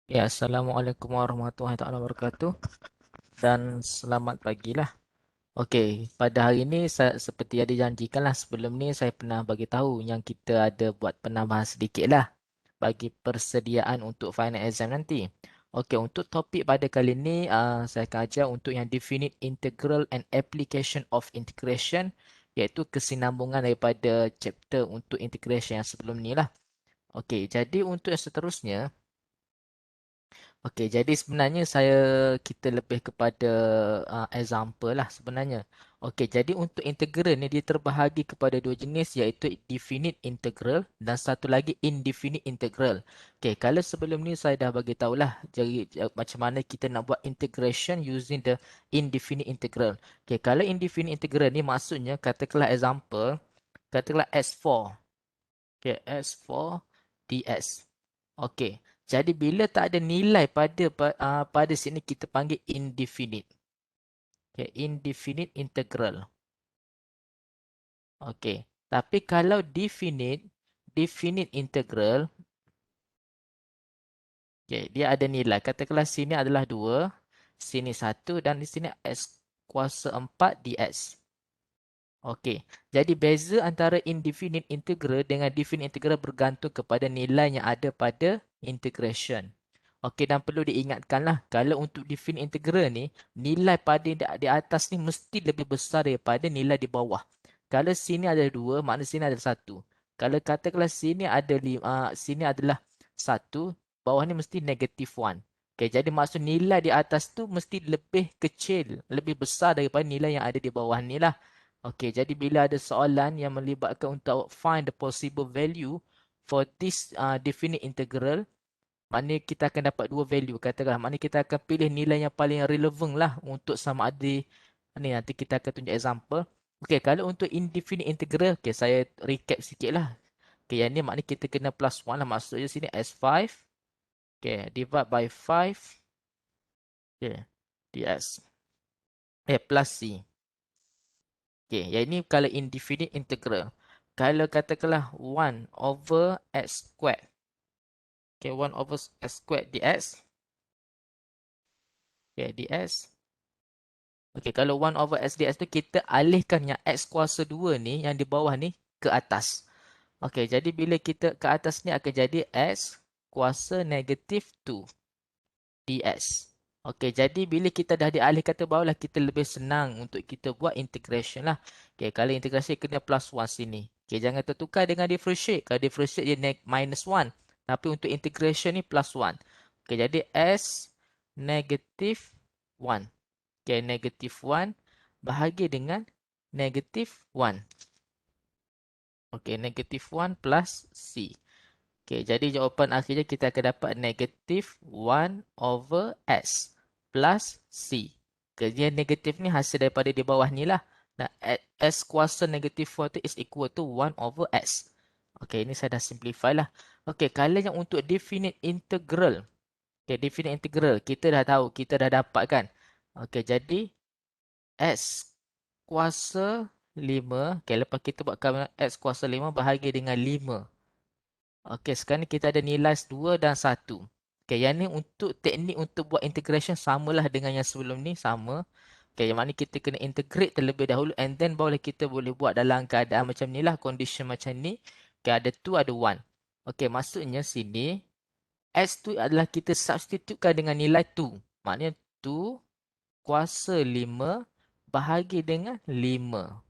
Ya, Assalamualaikum warahmatullahi taala wabarakatuh dan selamat pagi lah. Okey, pada hari ini seperti ada janjikan lah sebelum ni saya pernah bagi tahu yang kita ada buat penambahan sedikit lah bagi persediaan untuk final exam nanti. Okey, untuk topik pada kali ini saya akan ajar untuk yang definite integral and application of integration, iaitu kesinambungan daripada chapter untuk integration yang sebelum ni lah. Okey, jadi untuk yang seterusnya, okey, jadi sebenarnya kita lebih kepada example lah sebenarnya. Okey, jadi untuk integral ni dia terbahagi kepada dua jenis, iaitu definite integral dan satu lagi indefinite integral. Okey, kalau sebelum ni saya dah bagi tahulah jadi macam mana kita nak buat integration using the indefinite integral. Okey, kalau indefinite integral ni maksudnya katakanlah example, katakanlah S4. Okey, S4 ds. Okey. Jadi bila tak ada nilai pada sini kita panggil indefinite. Okey, indefinite integral. Okey. Tapi kalau definite integral, okey, dia ada nilai. Katakanlah sini adalah 2, sini 1 dan di sini S kuasa 4 ds. Okey. Jadi beza antara indefinite integral dengan definite integral bergantung kepada nilai yang ada pada integration. Okey, dan perlu diingatkanlah kalau untuk definite integral ni, nilai pada di atas ni mesti lebih besar daripada nilai di bawah. Kalau sini ada 2, makna sini ada 1. Kalau katakanlah sini adalah 1, bawah ni mesti negative 1. Okey, jadi maksud nilai di atas tu mesti lebih kecil, lebih besar daripada nilai yang ada di bawah ni lah. Okey, jadi bila ada soalan yang melibatkan untuk find the possible value for this definite integral, maknanya kita akan dapat dua value. Katakanlah, maknanya kita akan pilih nilai yang paling relevan lah untuk sama ada ni nanti kita akan tunjuk example. Okey, kalau untuk indefinite integral, okey saya recap sikit lah. Okey, yang ni maknanya kita kena plus 1 lah. Maksudnya sini S5. Okey, divide by 5. Okey, ds. Plus C. Okey, yang ini kalau indefinite integral. Kalau katakanlah 1 over x squared. Okey, 1 over x squared dx. Okey, ds. Okey, kalau 1 over x dx tu kita alihkan yang x kuasa 2 ni, yang di bawah ni, ke atas. Okey, jadi bila kita ke atas ni akan jadi x kuasa negatif 2 ds. Okey, jadi bila kita dah dialihkan ke bawah lah, kita lebih senang untuk kita buat integration lah. Okey, kalau integrasi kena plus 1 sini. Okey, jangan tertukar dengan differentiate. Kalau differentiate dia minus 1. Tapi untuk integration ni plus 1. Okey, jadi s negatif 1. Okey, negatif 1 bahagi dengan negatif 1. Okey, negatif 1 plus c. Okey, jadi jawapan akhirnya kita akan dapat negatif 1 over s plus c. Kerja negatif ni hasil daripada di bawah ni lah. Dan s kuasa negatif 4 tu is equal to 1 over s. Okey, ini saya dah simplify lah. Okey, kalau yang untuk definite integral. Okey, definite integral. Kita dah tahu, kita dah dapat kan. Okey, jadi s kuasa 5. Okey, lepas kita buat kamaran x kuasa 5 bahagi dengan 5. Okey, sekarang ni kita ada nilai 2 dan 1. Okey, yang ni untuk teknik untuk buat integration samalah dengan yang sebelum ni, sama. Okey, yang mana kita kena integrate terlebih dahulu and then barulah kita boleh buat dalam keadaan macam ni lah, condition macam ni. Okey, ada 2, ada 1. Okey, maksudnya sini, x tu adalah kita substitutekan dengan nilai 2. Maknanya 2 kuasa 5 bahagi dengan 5.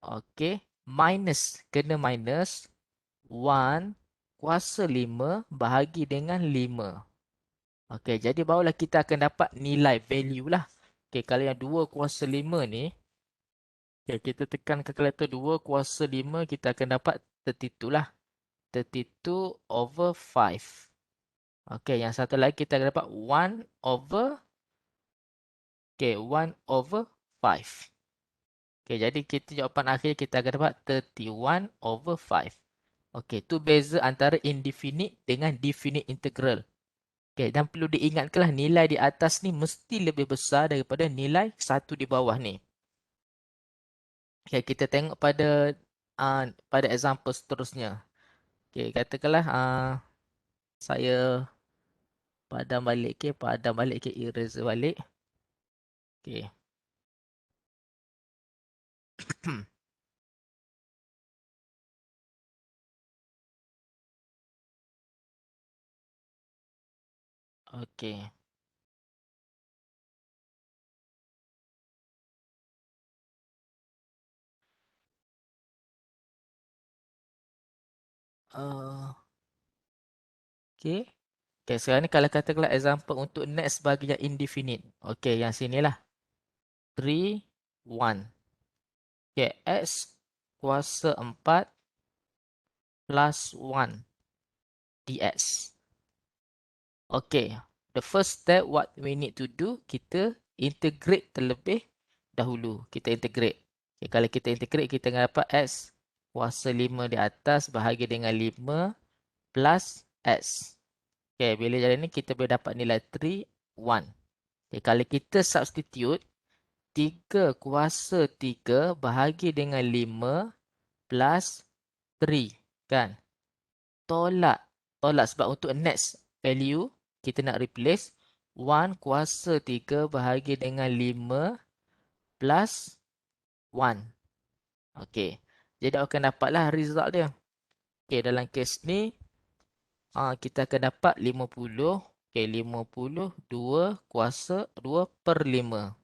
Okey, kena minus 1 kuasa 5 bahagi dengan 5. Okey, jadi barulah kita akan dapat nilai value lah. Okey, kalau yang 2 kuasa 5 ni, okay, kita tekan kalkulator 2 kuasa 5, kita akan dapat 32 lah. 32 over 5. Okey, yang satu lagi kita akan dapat 1 over, okay, 1 over 5. Okey, jadi kita jawapan akhir kita akan dapat 31 over 5. Okey, tu beza antara indefinite dengan definite integral. Okey, dan perlu diingatkanlah nilai di atas ni mesti lebih besar daripada nilai satu di bawah ni. Okey, kita tengok pada example seterusnya. Okey, katakanlah saya Padam balik, okay. Padam balik, okay. Eraser balik. Okay. Okay. Okay. Okay, sekarang ni kalau katakanlah example untuk next bagi yang indefinite. Okay, yang sinilah. 3, 1. Okay, X kuasa 4 plus 1 dx. Okay, the first step what we need to do, kita integrate terlebih dahulu. Kita integrate. Okay, kalau kita integrate, kita akan dapat X kuasa 5 di atas bahagi dengan 5 plus X. Okay, bila jadi ni kita boleh dapat nilai 3, 1. Okay, kalau kita substitute, 3 kuasa 3 bahagi dengan 5 plus 3. Kan? Tolak. Tolak sebab untuk next value, kita nak replace 1 kuasa 3 bahagi dengan 5 plus 1. Okay. Jadi akan dapatlah result dia. Okay, dalam kes ni, kita akan dapat 50. Okay, 50, 2 kuasa 2 per 5.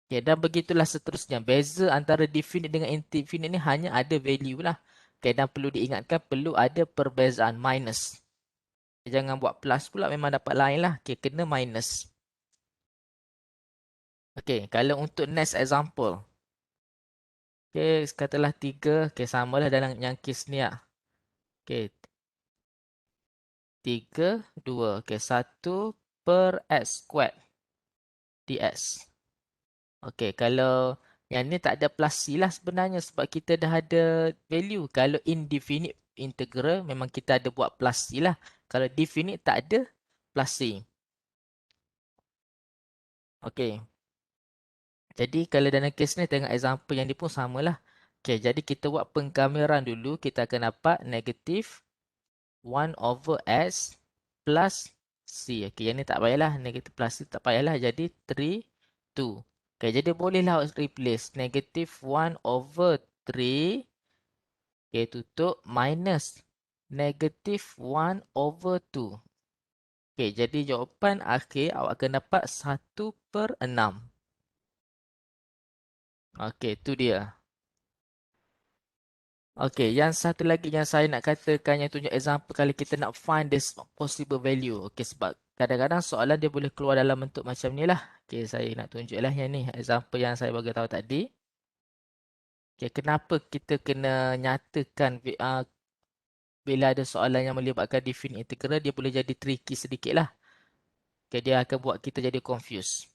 Okay, dan begitulah seterusnya. Beza antara definite dengan indefinite ni hanya ada value lah. Okay, dan perlu diingatkan perlu ada perbezaan minus. Jangan buat plus pula, memang dapat lain lah. Okay, kena minus. Okay, kalau untuk next example. Okay, katalah 3. Okay, samalah dalam yang kes ni lah. Okay, 3, 2. Okay, 1 per x squared dx. Okay, kalau yang ni tak ada plus C lah sebenarnya sebab kita dah ada value. Kalau indefinite integral memang kita ada buat plus C lah. Kalau definite tak ada plus C. Okay. Jadi kalau dalam kes ni tengok example yang ni pun samalah. Okay, jadi kita buat pengkameran dulu. Kita akan dapat negatif 1 over S plus C. Okay, yang ni tak payahlah. Negatif plus C tak payahlah. Jadi 3, 2. Okay, jadi bolehlah replace negatif 1 over 3. Okay, tutup minus negatif 1 over 2. Okay, jadi jawapan akhir awak akan dapat 1 per 6. Okay, tu dia. Okay, yang satu lagi yang saya nak katakan yang tunjuk example kali kita nak find this possible value. Okay, sebab kadang-kadang soalan dia boleh keluar dalam bentuk macam ni lah. Okay, saya nak tunjuklah yang ni. Example yang saya bagi tahu tadi. Okay, kenapa kita kena nyatakan bila ada soalan yang melibatkan definite integral, dia boleh jadi tricky sedikit lah. Okay, dia akan buat kita jadi confused.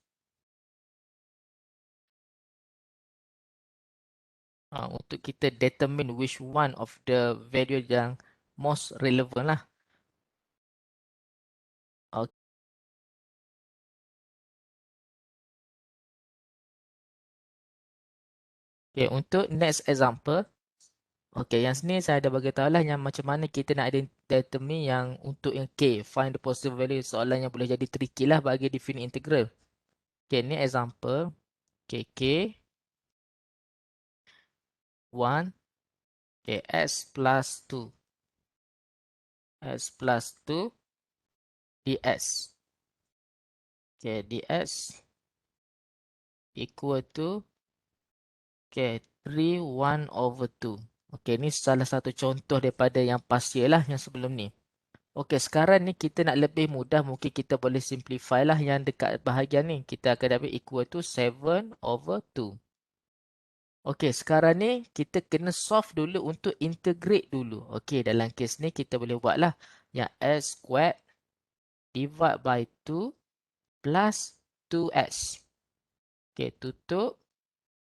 Untuk kita determine which one of the value yang most relevant lah. Okay, untuk next example. Okay, yang sini saya dah bagi tahu lah yang macam mana kita nak determine yang untuk yang K. Find the possible value. Soalan yang boleh jadi tricky lah bagi definite integral. Okay, ni example. Okay, K. 1. Okay, S plus 2. S plus 2 ds. Okay, ds equal to okay, 3, 1 over 2. Okay, ni salah satu contoh daripada yang partial lah yang sebelum ni. Okay, sekarang ni kita nak lebih mudah. Mungkin kita boleh simplify lah yang dekat bahagian ni. Kita akan dapat equal to 7 over 2. Okay, sekarang ni kita kena solve dulu untuk integrate dulu. Okay, dalam kes ni kita boleh buat lah. Yang s squared divide by 2 plus 2s. Okay, tutup.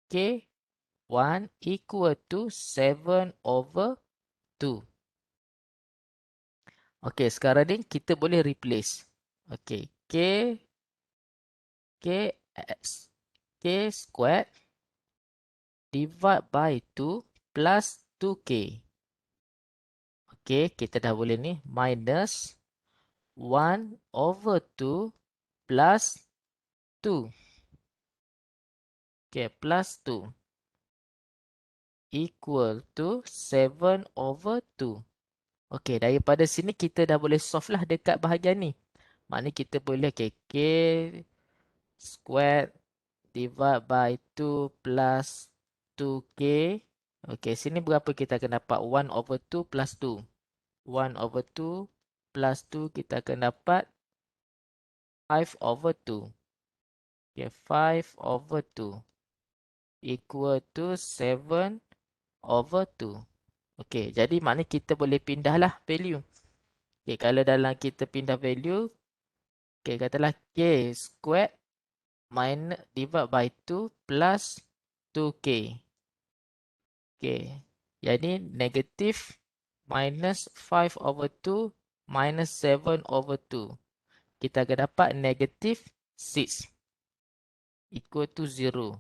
Okay, 1 equal to 7 over 2. Okay, sekarang ni kita boleh replace. Okay, K squared divide by 2 plus 2K. Okay, kita dah boleh ni. Minus 1/2 plus 2. Okay, plus 2 equal to 7/2. Okay, daripada sini kita dah boleh solve lah dekat bahagian ni. Maknanya kita boleh, okay, K squared divide by 2 plus 2K. Okay, sini berapa kita akan dapat? 1/2 plus 2. 1/2 plus 2 kita akan dapat 5/2. Okay, 5/2 equal to 7/2. Okay, jadi maknanya kita boleh pindahlah value. Okay, kalau dalam kita pindah value, okay, katalah K squared minus divide by 2 plus 2K. Okay, jadi negatif minus 5/2 minus 7/2. Kita akan dapat negatif 6 equal to 0.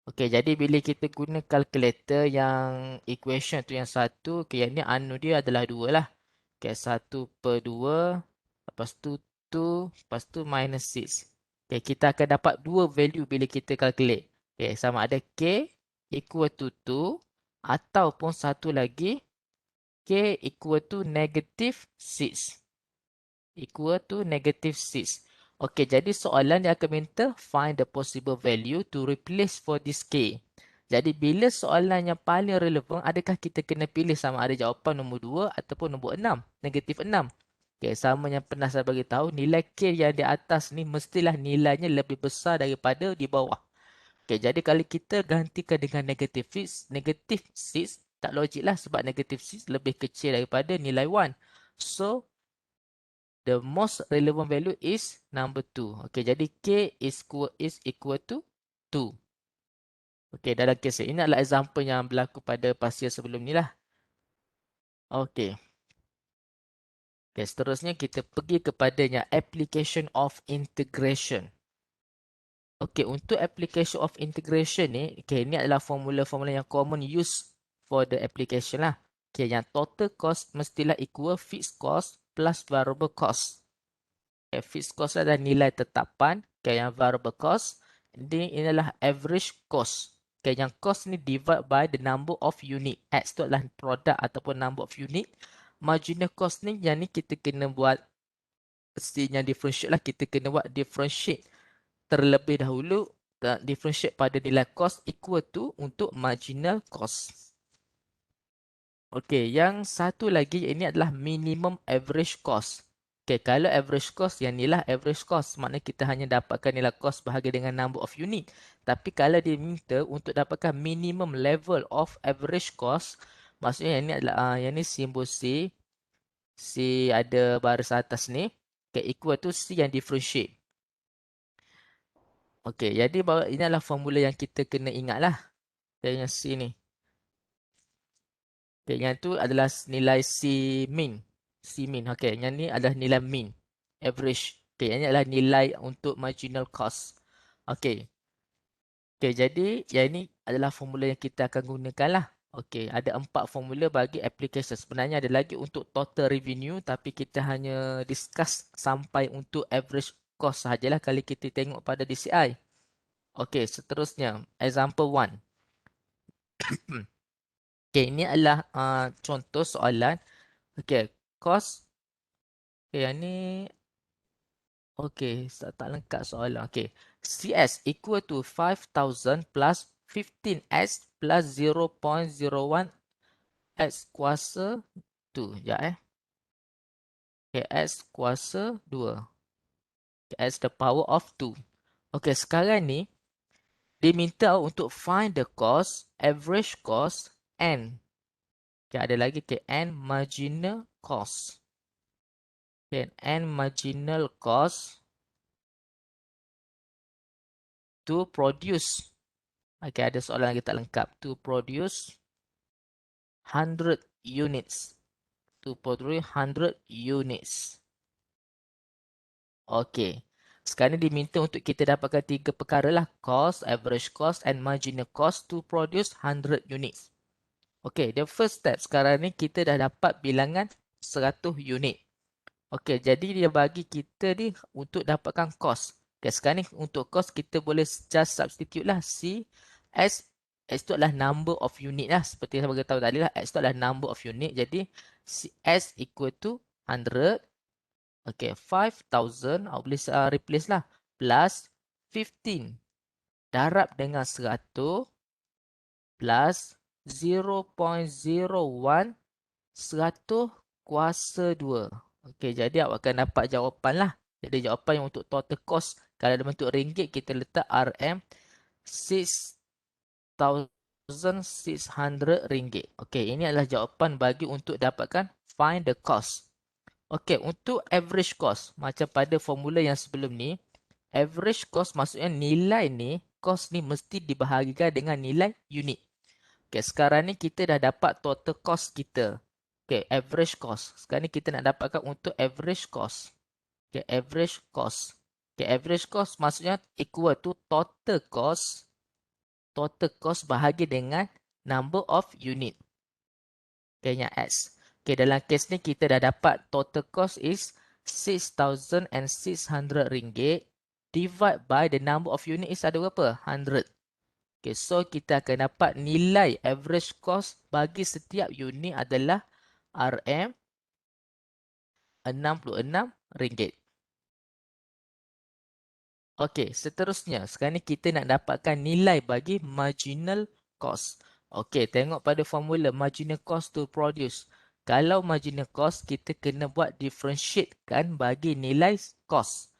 Okey, jadi bila kita guna kalkulator yang equation tu yang satu, okay, yang ni anu dia adalah 2 lah. Okay, 1/2, lepas tu 2, lepas tu minus 6. Okay, kita akan dapat dua value bila kita calculate. Okay, sama ada K equal to 2 ataupun satu lagi K equal to negative 6. Equal to negative 6. Okey, jadi soalan dia akan minta find the possible value to replace for this K. Jadi bila soalan yang paling relevan, adakah kita kena pilih sama ada jawapan nombor 2 ataupun nombor 6, negatif 6. Okey, sama yang pernah saya bagi tahu, nilai K yang di atas ni mestilah nilainya lebih besar daripada di bawah. Okey, jadi kalau kita gantikan dengan negatif 6, tak logik lah sebab negatif 6 lebih kecil daripada nilai 1. So, the most relevant value is number 2. Okey, jadi K is equal to 2. Okey, dalam kes ini adalah example yang berlaku pada pasal sebelum ni lah. Okey. Okay, seterusnya kita pergi kepadanya application of integration. Okey, untuk application of integration ni, okay, ini adalah formula-formula yang common use for the application lah. Okay, yang total cost mestilah equal fixed cost plus variable cost. Okay, fixed cost adalah nilai tetapan. Okay, yang variable cost ini adalah average cost. Okay, yang cost ni divide by the number of unit. X tu adalah produk ataupun number of unit. Marginal cost ni yang ni kita kena buat mestinya differentiate lah. Kita kena buat differentiate terlebih dahulu. Differentiate pada nilai cost equal to untuk marginal cost. Okey, yang satu lagi ini adalah minimum average cost. Okey, kalau average cost, yang inilah average cost. Maknanya kita hanya dapatkan nilai cost bahagi dengan number of unit. Tapi kalau dia minta untuk dapatkan minimum level of average cost, maksudnya yang ini adalah yang ni simbol C. C ada baris atas ni. Okay, equal to C yang differentiate. Okey, jadi ini adalah formula yang kita kena ingat lah. Yang C ni. Okay, yang tu adalah nilai C min. C min. Okay, yang ni adalah nilai min. Average. Okay, yang ni adalah nilai untuk marginal cost. Okay. Okay, jadi yang ni adalah formula yang kita akan gunakan lah. Okay, ada 4 formula bagi application. Sebenarnya ada lagi untuk total revenue tapi kita hanya discuss sampai untuk average cost sahajalah kalau kita tengok pada DCI. Okay, seterusnya. Example 1. Okay, ini adalah contoh soalan. Okay, cost. Okay, yang ni. Okay, tak lengkap soalan. Okay, CS equal to 5,000 plus 15x plus 0.01 x kuasa 2. Sekejap Okay, x kuasa 2. Okay, x the power of 2. Okay, sekarang ni, dia minta untuk find the cost, average cost, and. Okay, ada lagi and marginal cost. Okay, and marginal cost to produce. Okay, ada soalan lagi tak lengkap. To produce 100 units. To produce 100 units. Okay. Sekarang ni diminta untuk kita dapatkan 3 perkara lah. Cost, average cost and marginal cost to produce 100 units. Okay, the first step sekarang ni kita dah dapat bilangan 100 unit. Okey, jadi dia bagi kita ni untuk dapatkan kos. Okey, sekarang ni untuk kos kita boleh just substitute lah C S. S tu adalah number of unit lah. Seperti yang saya beritahu tadi lah. X tu adalah number of unit. Jadi S equal to 100. Okey, 5,000. Awak boleh replace lah. Plus 15. Darab dengan 100 plus 0.01 100 kuasa 2. Okey, jadi awak akan dapat jawapan lah. Jadi jawapan yang untuk total cost, kalau dalam bentuk ringgit, kita letak RM 6,600 ringgit. Okey, ini adalah jawapan bagi untuk dapatkan find the cost. Okey, untuk average cost, macam pada formula yang sebelum ni, average cost maksudnya nilai ni, cost ni mesti dibahagikan dengan nilai unit. Okay, sekarang ni kita dah dapat total cost kita. Okay, average cost. Sekarang ni kita nak dapatkan untuk average cost. Okay, average cost. Okay, average cost maksudnya equal to total cost. Total cost bahagi dengan number of unit. Okay, yang X. Okay, dalam kes ni kita dah dapat total cost is 6,600 ringgit. Divide by the number of unit is ada berapa? 100. Okay, so kita akan dapat nilai average cost bagi setiap unit adalah RM RM66. Okey, seterusnya. Sekarang ni kita nak dapatkan nilai bagi marginal cost. Okey, tengok pada formula marginal cost to produce. Kalau marginal cost, kita kena buat differentiate kan bagi nilai cost.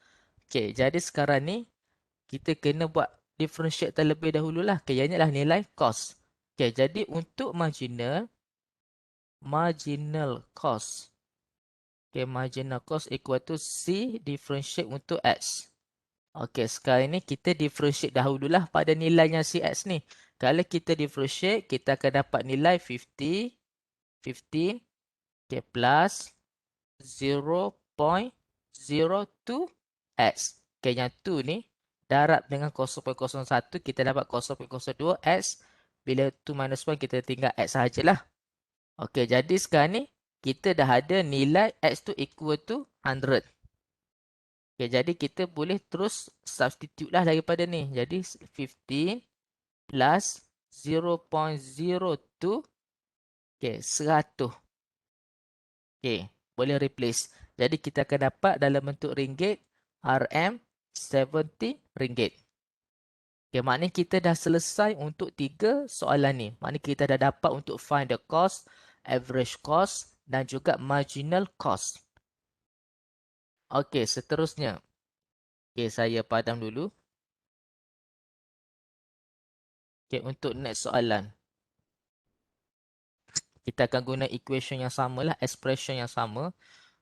Okey, jadi sekarang ni kita kena buat differentiate terlebih dahululah. Okay, yang ini adalah nilai cost. Okay, jadi untuk marginal cost. Okay, marginal cost equal to C differentiate untuk X. Okay, sekarang ini kita differentiate dahululah pada nilainya CX ni. Kalau kita differentiate, kita akan dapat nilai 50, 15, okay, plus 0.02x. Okay, yang 2 ni darab dengan 0.01, kita dapat 0.02x. Bila 2 minus 1, kita tinggal x sahajalah. Okay, jadi sekarang ni kita dah ada nilai x tu equal to 100. Okay, jadi kita boleh terus substitute lah daripada ni. Jadi 15 plus 0.02, okay, 100. Okay, boleh replace. Jadi kita akan dapat dalam bentuk ringgit RM 70 ringgit. Okay, maknanya kita dah selesai untuk 3 soalan ni. Maknanya kita dah dapat untuk find the cost, average cost dan juga marginal cost. Okey, seterusnya. Okey, saya padam dulu. Okey, untuk next soalan. Kita akan guna equation yang sama lah, expression yang sama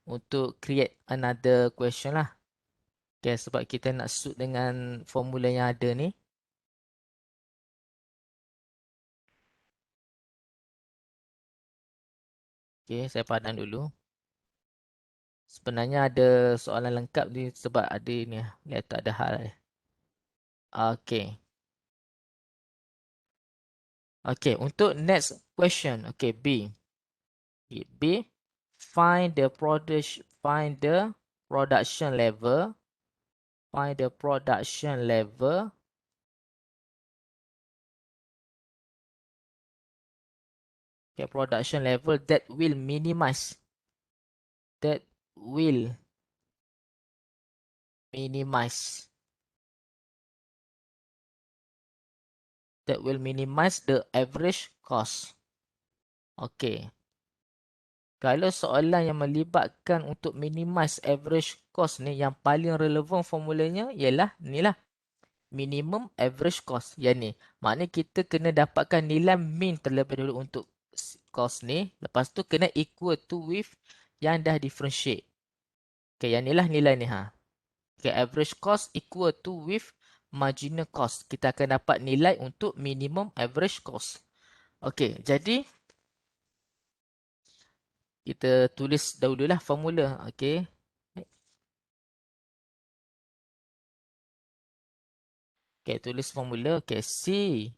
untuk create another question lah. Okey, sebab kita nak suit dengan formula yang ada ni. Okey, saya padam dulu. Sebenarnya ada soalan lengkap ni sebab ada ni, dia tak ada hal. Okey. Okey, untuk next question. Okey, B. B, find the production level. Find the production level. Okay, production level that will minimize. That will minimize. That will minimize the average cost. Okay. Kalau soalan yang melibatkan untuk minimize average cost ni, yang paling relevan formulanya ialah ni lah. Minimum average cost. Yang ni. Maknanya kita kena dapatkan nilai mean terlebih dahulu untuk cost ni. Lepas tu kena equal to with yang dah differentiate. Okay, yang ni lah nilai ni ha. Okay, average cost equal to with marginal cost. Kita akan dapat nilai untuk minimum average cost. Okay, jadi kita tulis dahululah formula. Okay. Okay, tulis formula. Okay, C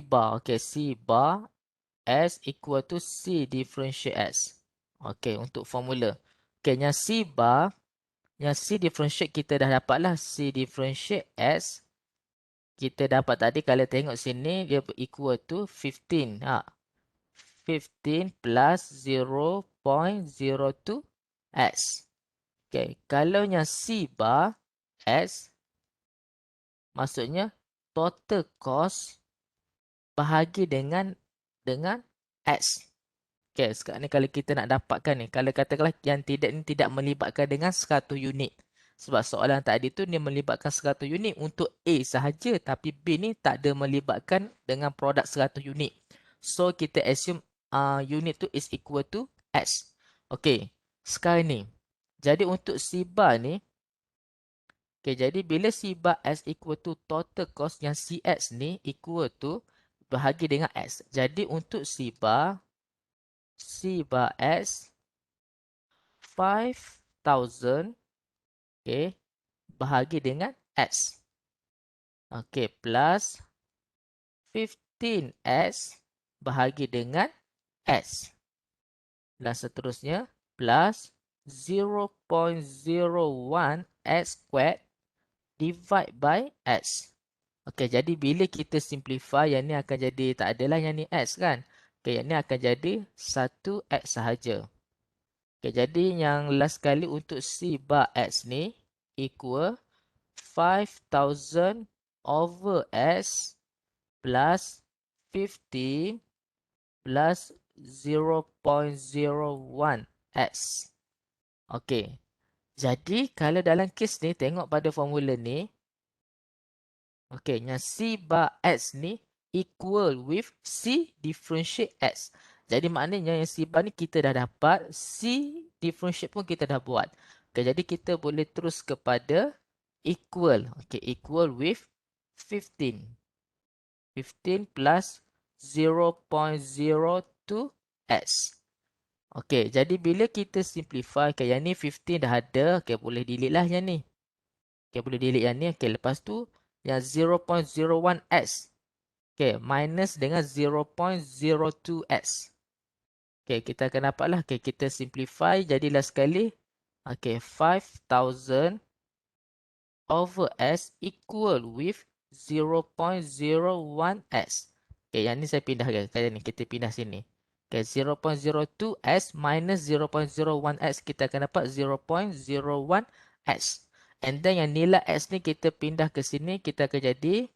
bar. Okay, C bar S equal to C differentiate S. Okay, untuk formula. Okey, yang C bar, yang C differentiate kita dah dapat lah. C differentiate S. Kita dapat tadi kalau tengok sini dia equal to 15. 15 plus 0.02 S. Okey, kalau yang C bar S, maksudnya total cost bahagi dengan S. Okey, sekarang ni kalau kita nak dapatkan ni, kalau katakanlah yang tidak melibatkan dengan 100 unit. Sebab soalan tadi tu dia melibatkan 100 unit untuk A sahaja, tapi B ni tak ada melibatkan dengan produk 100 unit. So kita assume unit tu is equal to S. Okey, sekarang ni. Jadi untuk C bar ni, okey, jadi bila C bar S equal to total cost yang CX ni equal to bahagi dengan S. Jadi untuk C bar S 5,000, okey, bahagi dengan S. Okey, plus 15S bahagi dengan S. Dan seterusnya, plus 0.01 S squared divide by S. Okey, jadi bila kita simplify, yang ni akan jadi, tak adalah yang ni S kan. Okey, yang ni akan jadi 1X sahaja. Okey, jadi yang last kali untuk C bar X ni equal 5,000 over S plus 15 plus 0.01 S. Okey, jadi kalau dalam kes ni tengok pada formula ni, okey, yang C bar X ni equal with C differentiate X. Jadi maknanya yang C bar ni kita dah dapat, C differentiate pun kita dah buat. Okey, jadi kita boleh terus kepada equal. Okey, equal with 15. 15 plus 0.02 S. Okey, jadi bila kita simplify, okay, yang ni 15 dah ada. Okey, boleh delete lah yang ni. Okey, boleh delete yang ni. Okey, lepas tu yang 0.01 S. Okey, minus dengan 0.02 S. Okey, kita akan dapat lah. Okey, kita simplify. Jadilah sekali. Okey, 5,000 over S equal with 0.01 S. Okey, yang ni saya pindahkan. Kali ni kita pindah sini. Okey, 0.02 S minus 0.01 S. Kita akan dapat 0.01 S. And then yang nilai S ni kita pindah ke sini. Kita akan jadi,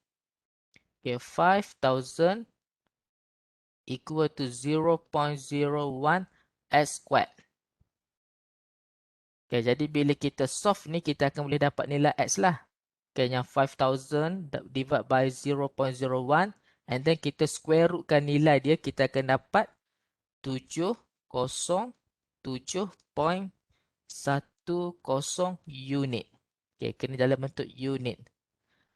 okay, 5,000 equal to 0.01 S squared. Okay, jadi bila kita solve ni, kita akan boleh dapat nilai X lah. Okay, yang 5,000 divide by 0.01. And then kita square rootkan nilai dia, kita akan dapat 707.10 unit. Okay, kena dalam bentuk unit.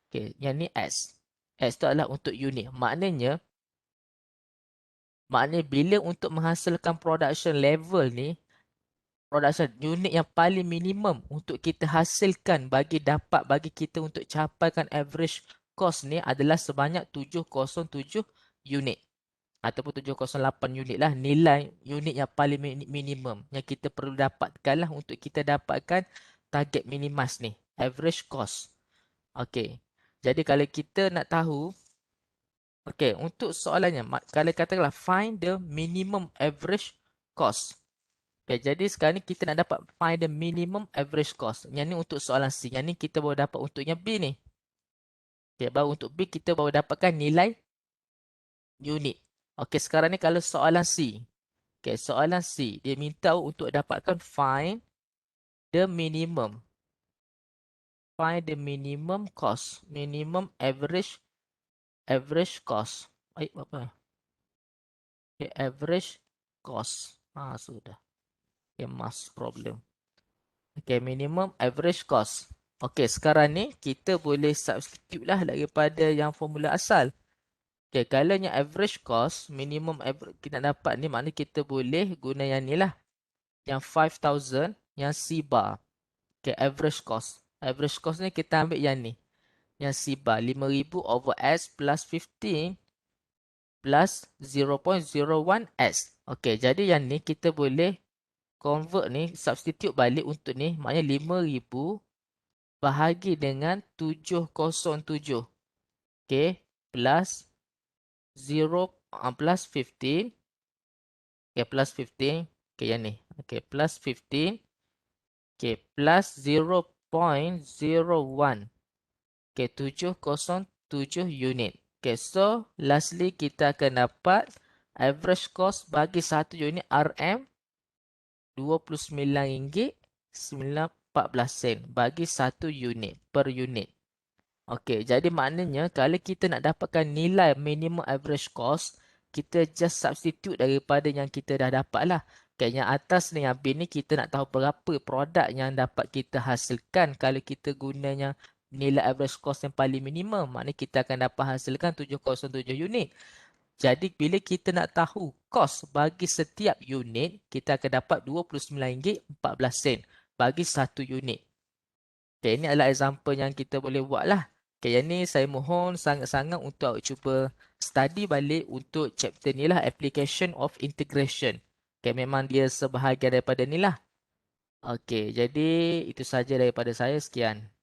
Okay, yang ni S. S tu adalah untuk unit. Maknanya bila untuk menghasilkan production level ni, production unit yang paling minimum untuk kita hasilkan bagi kita untuk capaikan average cost ni adalah sebanyak 707 unit. Ataupun 708 unit lah, nilai unit yang paling minimum yang kita perlu dapatkan lah untuk kita dapatkan target minimas ni, average cost. Okey, jadi kalau kita nak tahu, okey, untuk soalannya, kalau katakanlah find the minimum average cost. Okey, jadi sekarang ni kita nak dapat find the minimum average cost. Yang ni untuk soalan C, yang ni kita baru dapat untuk yang B ni. Okey, baru untuk B kita baru dapatkan nilai unit. Okey, sekarang ni kalau soalan C. Okey, soalan C. Dia minta untuk dapatkan find the minimum. Find the minimum cost. Minimum average cost. Apa? Okay, average cost. Sudah. Okay, mass problem. Okay, minimum average cost. Okay, sekarang ni kita boleh substitute lah daripada yang formula asal. Okay, kalau yang average cost, minimum average kita nak dapat ni, maknanya kita boleh guna yang ni lah. Yang 5,000, yang C bar. Okay, average cost. Average cost ni kita ambil yang ni. Yang C bar, 5,000 over S plus 15 plus 0.01 S. Okay, jadi yang ni kita boleh convert ni, substitute balik untuk ni, maknanya 5,000 bahagi dengan 707. Okay, plus 15. Okay, plus 15. Okay, yang ni. Okay, plus 15. Okay, plus 0.01. Okay, 707 unit. Okay, so lastly kita akan dapat average cost bagi satu unit RM RM29.14 bagi satu unit per unit. Okey, jadi maknanya kalau kita nak dapatkan nilai minimum average cost, kita just substitute daripada yang kita dah dapat lah. Okay, yang atas ni, yang B ni, kita nak tahu berapa produk yang dapat kita hasilkan kalau kita gunanya nilai average cost yang paling minimum. Maknanya kita akan dapat hasilkan 707 unit. Jadi bila kita nak tahu kos bagi setiap unit, kita akan dapat RM29.14 bagi satu unit. Okay, ini adalah example yang kita boleh buat lah. Okay, yang ni saya mohon sangat-sangat untuk awak cuba study balik untuk chapter ni lah, application of integration. Okay, memang dia sebahagian daripada ni lah. Okay, jadi itu saja daripada saya. Sekian.